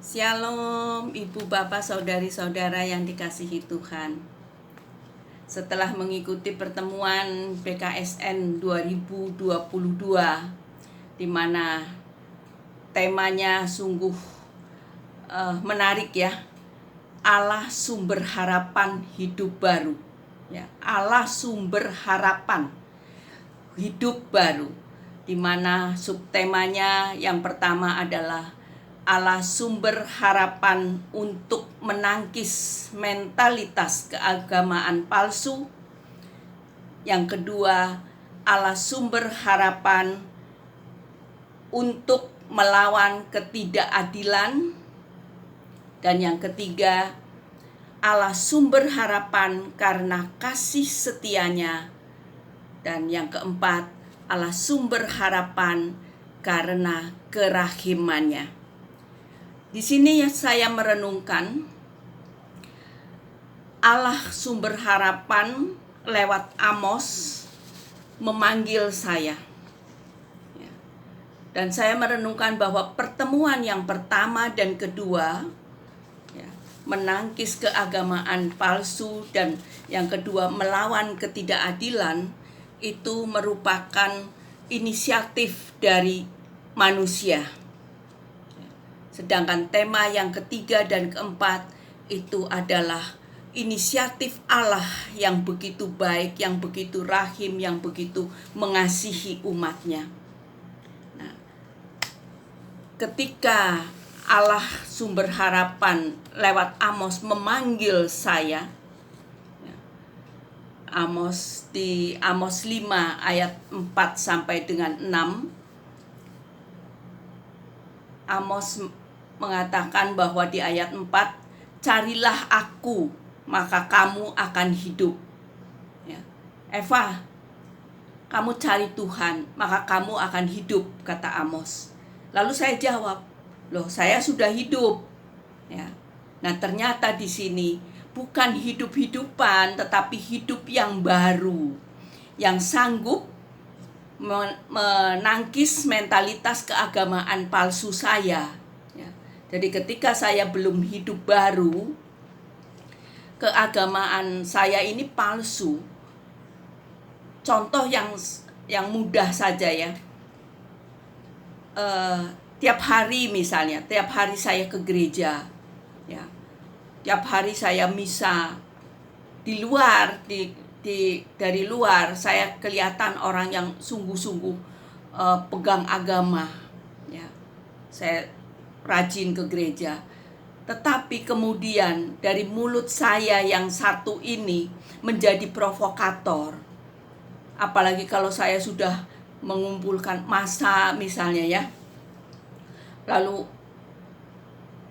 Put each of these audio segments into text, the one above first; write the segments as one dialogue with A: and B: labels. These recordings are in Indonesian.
A: Shalom, Ibu Bapak Saudari-saudara yang dikasihi Tuhan. Setelah mengikuti pertemuan PKSN 2022 di mana temanya sungguh menarik ya. Allah sumber harapan hidup baru. Ya, Allah sumber harapan hidup baru. Di mana subtemanya yang pertama adalah Allah sumber harapan untuk menangkis mentalitas keagamaan palsu. Yang kedua, Allah sumber harapan untuk melawan ketidakadilan. Dan yang ketiga, Allah sumber harapan karena kasih setianya. Dan yang keempat, Allah sumber harapan karena kerahimannya. Di sini saya merenungkan Allah sumber harapan lewat Amos memanggil saya. Dan saya merenungkan bahwa pertemuan yang pertama dan kedua menangkis keagamaan palsu dan yang kedua melawan ketidakadilan itu merupakan inisiatif dari manusia. Sedangkan tema yang ketiga dan keempat itu adalah inisiatif Allah yang begitu baik, yang begitu rahim, yang begitu mengasihi umatnya. Nah, ketika Allah sumber harapan lewat Amos memanggil saya, di Amos 5 ayat 4 sampai dengan 6, Amos mengatakan bahwa di ayat 4, carilah aku maka kamu akan hidup. Eva, kamu cari Tuhan maka kamu akan hidup, kata Amos. Lalu saya jawab, loh saya sudah hidup. Nah ternyata di sini bukan hidup-hidupan tetapi hidup yang baru, yang sanggup menangkis mentalitas keagamaan palsu saya. Jadi ketika saya belum hidup baru, keagamaan saya ini palsu. Contoh yang mudah saja ya. Tiap hari misalnya, tiap hari saya ke gereja, ya. Tiap hari saya misa di luar, dari luar saya kelihatan orang yang sungguh-sungguh pegang agama, ya. Saya rajin ke gereja, tetapi kemudian dari mulut saya yang satu ini menjadi provokator. Apalagi kalau saya sudah mengumpulkan massa misalnya ya, lalu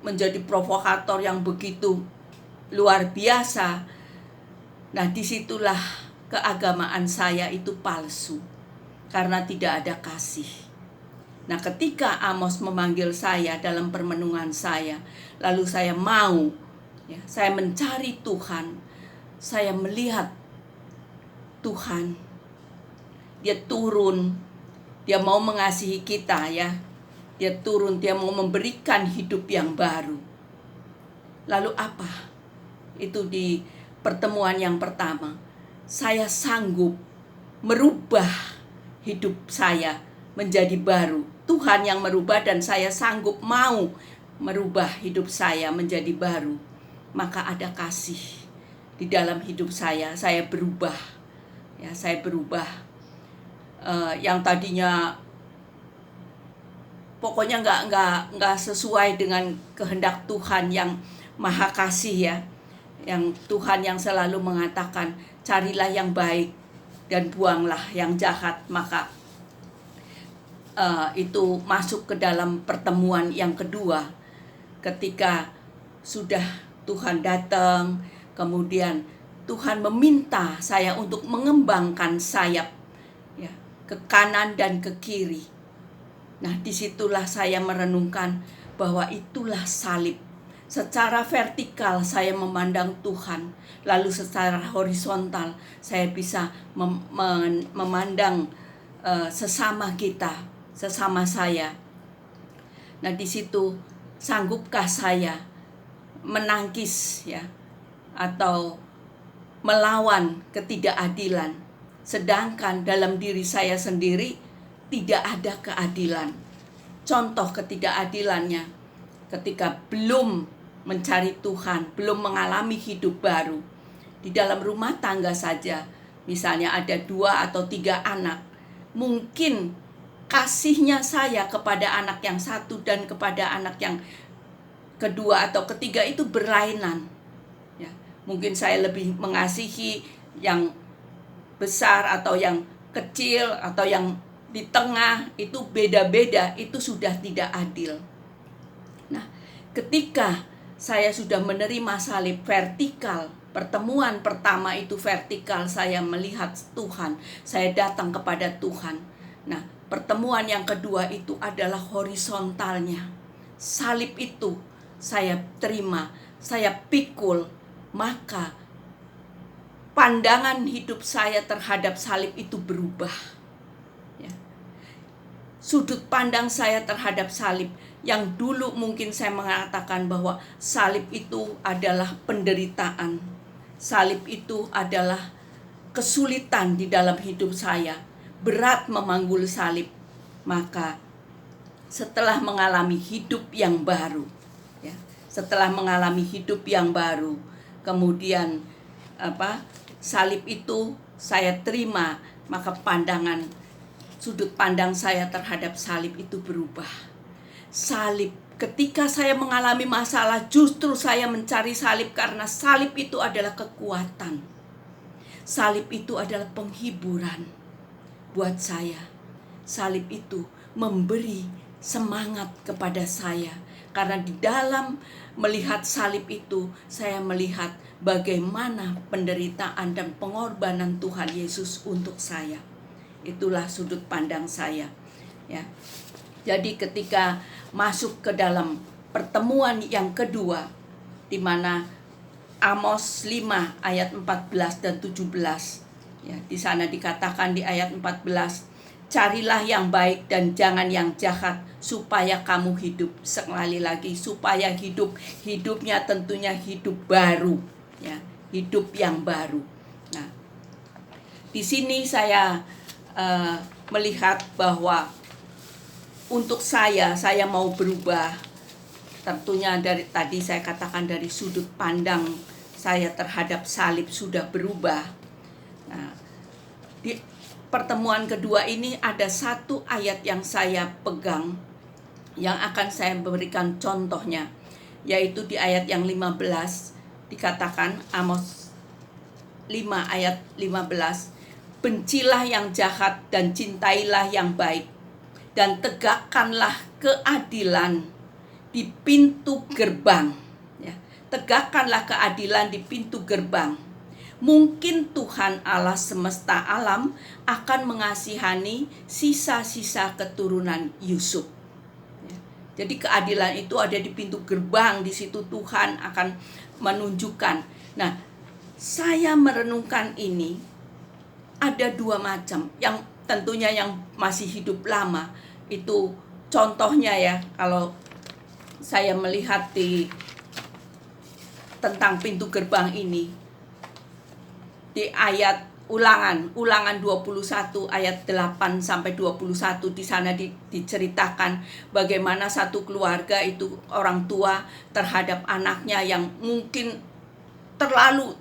A: menjadi provokator yang begitu luar biasa. Nah disitulah keagamaan saya itu palsu, karena tidak ada kasih. Nah ketika Amos memanggil saya dalam permenungan saya, lalu saya mau, saya mencari Tuhan, saya melihat Tuhan, Dia turun, Dia mau mengasihi kita ya. Dia turun, Dia mau memberikan hidup yang baru. Lalu apa? Itu di pertemuan yang pertama. Saya sanggup merubah hidup saya menjadi baru. Tuhan yang merubah dan saya sanggup mau merubah hidup saya menjadi baru. Maka ada kasih di dalam hidup saya berubah. Ya, saya berubah. Yang tadinya pokoknya nggak sesuai dengan kehendak Tuhan yang maha kasih ya, yang Tuhan yang selalu mengatakan carilah yang baik dan buanglah yang jahat. Maka itu masuk ke dalam pertemuan yang kedua, ketika sudah Tuhan datang, kemudian Tuhan meminta saya untuk mengembangkan sayap ya, ke kanan dan ke kiri. Nah disitulah saya merenungkan bahwa itulah salib. Secara vertikal saya memandang Tuhan, lalu secara horizontal saya bisa memandang sesama kita, sesama saya. Nah di situ sanggupkah saya menangkis ya atau melawan ketidakadilan, sedangkan dalam diri saya sendiri tidak ada keadilan. Contoh ketidakadilannya ketika belum mencari Tuhan, belum mengalami hidup baru. Di dalam rumah tangga saja, misalnya ada 2 atau 3 anak, mungkin kasihnya saya kepada anak yang satu dan kepada anak yang kedua atau ketiga itu berlainan. Ya, mungkin saya lebih mengasihi yang besar atau yang kecil atau yang di tengah, itu beda-beda, itu sudah tidak adil. Nah, ketika saya sudah menerima salib vertikal, pertemuan pertama itu vertikal, saya melihat Tuhan, saya datang kepada Tuhan. Nah, pertemuan yang kedua itu adalah horizontalnya. Salib itu saya terima, saya pikul, maka pandangan hidup saya terhadap salib itu berubah. Ya. Sudut pandang saya terhadap salib, yang dulu mungkin saya mengatakan bahwa salib itu adalah penderitaan, salib itu adalah kesulitan di dalam hidup saya, berat memanggul salib. Maka setelah mengalami hidup yang baru, ya, setelah mengalami hidup yang baru, kemudian salib itu saya terima, maka sudut pandang saya terhadap salib itu berubah. Salib, ketika saya mengalami masalah, justru saya mencari salib karena salib itu adalah kekuatan. Salib itu adalah penghiburan buat saya. Salib itu memberi semangat kepada saya, karena di dalam melihat salib itu saya melihat bagaimana penderitaan dan pengorbanan Tuhan Yesus untuk saya. Itulah sudut pandang saya, ya. Jadi ketika masuk ke dalam pertemuan yang kedua, di mana Amos 5 ayat 14 dan 17, ya, di sana dikatakan di ayat 14, carilah yang baik dan jangan yang jahat, supaya kamu hidup. Sekali lagi, supaya hidupnya tentunya hidup baru, ya, hidup yang baru. Nah, di sini saya melihat bahwa untuk saya mau berubah. Tentunya dari tadi saya katakan dari sudut pandang saya terhadap salib sudah berubah. Nah, di pertemuan kedua ini ada satu ayat yang saya pegang, yang akan saya berikan contohnya, yaitu di ayat yang 15 dikatakan, Amos 5 ayat 15, bencilah yang jahat dan cintailah yang baik, dan tegakkanlah keadilan di pintu gerbang. Ya, tegakkanlah keadilan di pintu gerbang. Mungkin Tuhan Allah semesta alam akan mengasihani sisa-sisa keturunan Yusuf. Ya, jadi keadilan itu ada di pintu gerbang, di situ Tuhan akan menunjukkan. Nah, saya merenungkan ini ada 2 macam. Yang tentunya yang masih hidup lama itu contohnya, ya, kalau saya melihat tentang pintu gerbang ini di ayat Ulangan 21 ayat 8 sampai 21, di sana diceritakan bagaimana satu keluarga itu, orang tua terhadap anaknya yang mungkin terlalu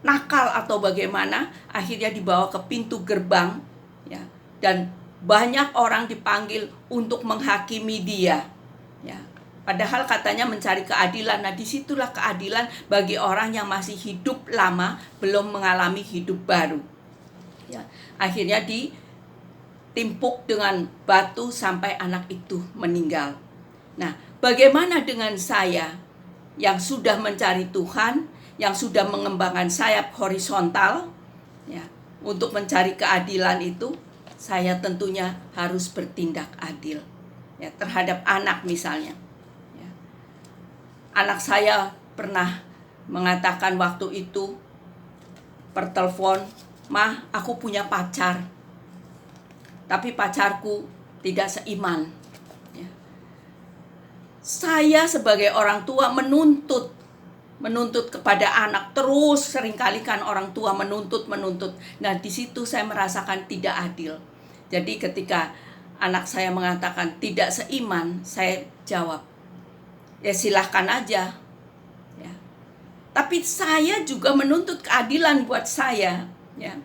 A: nakal atau bagaimana, akhirnya dibawa ke pintu gerbang, ya, dan banyak orang dipanggil untuk menghakimi dia, ya. Padahal katanya mencari keadilan. Nah, disitulah keadilan bagi orang yang masih hidup lama, belum mengalami hidup baru, ya. Akhirnya ditimpuk dengan batu sampai anak itu meninggal. Nah, bagaimana dengan saya yang sudah mencari Tuhan, yang sudah mengembangkan sayap horizontal, ya, untuk mencari keadilan itu? Saya tentunya harus bertindak adil, ya, terhadap anak misalnya. Ya. Anak saya pernah mengatakan waktu itu per telepon, "Mah, aku punya pacar, tapi pacarku tidak seiman." Ya. saya sebagai orang tua menuntut kepada anak, terus seringkali kan orang tua menuntut. Nah, di situ saya merasakan tidak adil. Jadi ketika anak saya mengatakan tidak seiman, saya jawab, ya silahkan aja. Ya. Tapi saya juga menuntut keadilan buat saya. Ya.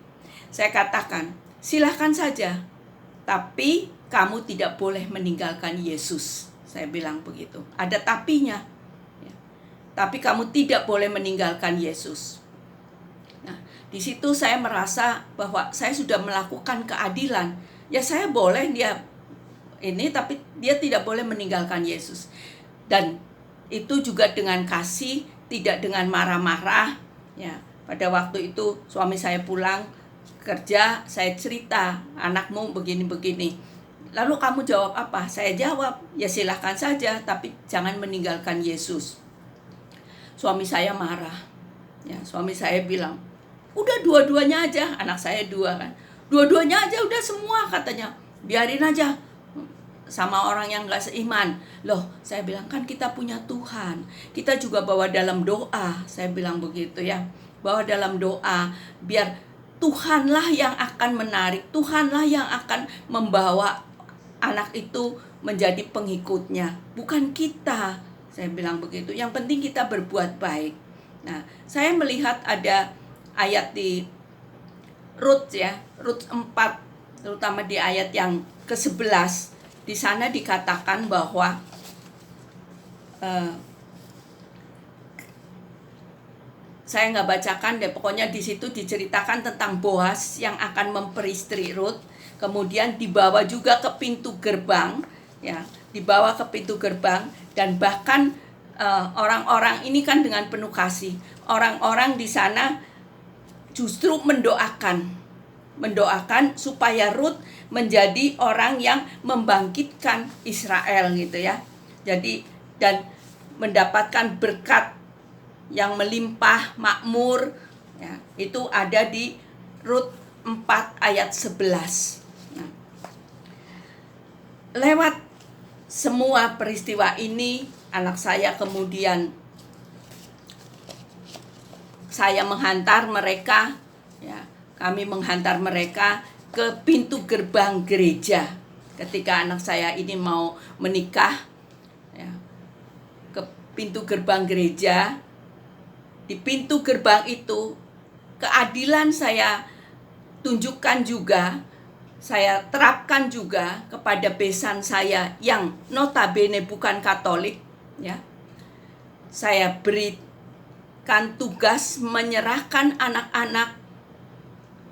A: Saya katakan, silahkan saja, tapi kamu tidak boleh meninggalkan Yesus. Saya bilang begitu. Ada tapinya. Ya. Tapi kamu tidak boleh meninggalkan Yesus. Nah, di situ saya merasa bahwa saya sudah melakukan keadilan. Ya saya boleh dia ini, tapi dia tidak boleh meninggalkan Yesus. Dan itu juga dengan kasih, tidak dengan marah-marah. Ya, pada waktu itu suami saya pulang kerja, saya cerita, anakmu begini-begini. Lalu kamu jawab apa? Saya jawab, ya silahkan saja, tapi jangan meninggalkan Yesus. Suami saya marah. Ya, suami saya bilang, udah dua-duanya aja, anak saya 2 kan. Dua-duanya aja udah semua katanya. Biarin aja sama orang yang gak seiman. Loh, saya bilang kan kita punya Tuhan. Kita juga bawa dalam doa. Saya bilang begitu ya. Bawa dalam doa biar Tuhanlah yang akan menarik. Tuhanlah yang akan membawa anak itu menjadi pengikutnya, bukan kita. Saya bilang begitu. Yang penting kita berbuat baik. Nah, saya melihat ada ayat di Rut ya, Rut 4, terutama di ayat yang ke-11. Di sana dikatakan bahwa saya nggak bacakan deh, pokoknya di situ diceritakan tentang Boas yang akan memperistri Rut. Kemudian dibawa juga ke pintu gerbang, ya, dibawa ke pintu gerbang, dan bahkan orang-orang ini kan dengan penuh kasih. Orang-orang di sana justru mendoakan supaya Rut menjadi orang yang membangkitkan Israel gitu ya. Jadi dan mendapatkan berkat yang melimpah makmur ya, itu ada di Rut 4 ayat 11. Nah, lewat semua peristiwa ini, anak saya kemudian saya menghantar mereka ya, kami menghantar mereka ke pintu gerbang gereja ketika anak saya ini mau menikah ya, ke pintu gerbang gereja. Di pintu gerbang itu keadilan saya tunjukkan juga, saya terapkan juga kepada besan saya yang notabene bukan Katolik ya. Saya berikan tugas menyerahkan anak-anak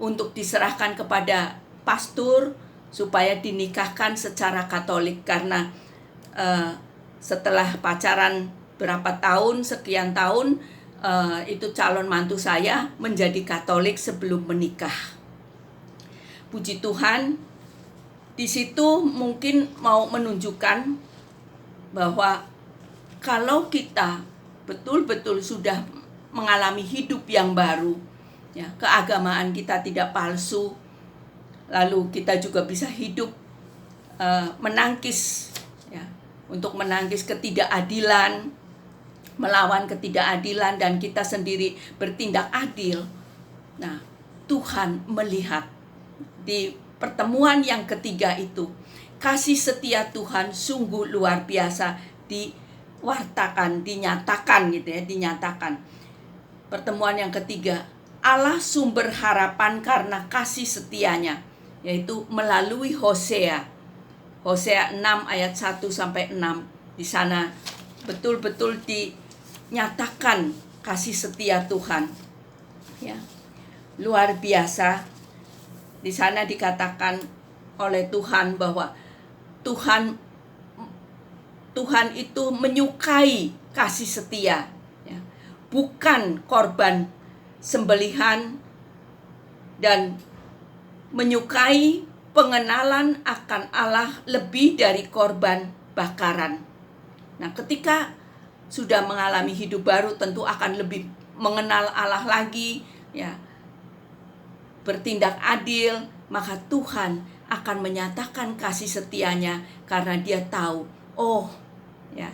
A: untuk diserahkan kepada pastor supaya dinikahkan secara Katolik, karena setelah pacaran berapa tahun, sekian tahun, itu calon mantu saya menjadi Katolik sebelum menikah. Puji Tuhan, di situ mungkin mau menunjukkan bahwa kalau kita betul-betul sudah mengalami hidup yang baru, ya, keagamaan kita tidak palsu, lalu kita juga bisa hidup menangkis, ya, untuk menangkis ketidakadilan, melawan ketidakadilan, dan kita sendiri bertindak adil. Nah, Tuhan melihat di pertemuan yang ketiga itu, kasih setia Tuhan sungguh luar biasa dinyatakan gitu ya, dinyatakan. Pertemuan yang ketiga, Allah sumber harapan karena kasih setianya, yaitu melalui Hosea 6 ayat 1 sampai 6. Di sana betul-betul dinyatakan kasih setia Tuhan. Ya. Luar biasa. Di sana dikatakan oleh Tuhan bahwa Tuhan itu menyukai kasih setia, ya, bukan korban sembelihan, dan menyukai pengenalan akan Allah lebih dari korban bakaran. Nah, ketika sudah mengalami hidup baru, tentu akan lebih mengenal Allah lagi, ya, bertindak adil, maka Tuhan akan menyatakan kasih setianya karena Dia tahu, oh, ya,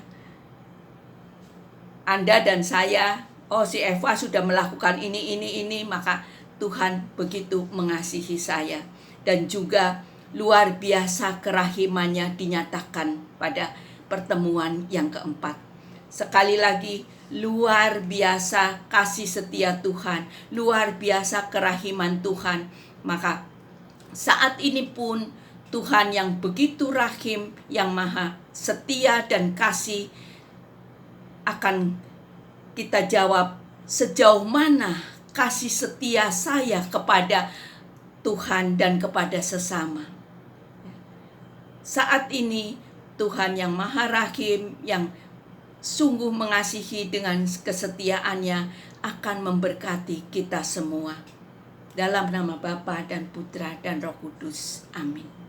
A: Anda dan saya, oh si Eva sudah melakukan ini, maka Tuhan begitu mengasihi saya. Dan juga luar biasa kerahimannya dinyatakan pada pertemuan yang keempat. Sekali lagi, luar biasa kasih setia Tuhan, luar biasa kerahiman Tuhan. Maka saat ini pun Tuhan yang begitu rahim, yang maha setia dan kasih, akan kita jawab sejauh mana kasih setia saya kepada Tuhan dan kepada sesama. Saat ini Tuhan yang maha rahim, yang sungguh mengasihi dengan kesetiaannya, akan memberkati kita semua. Dalam nama Bapa dan Putra dan Roh Kudus. Amin.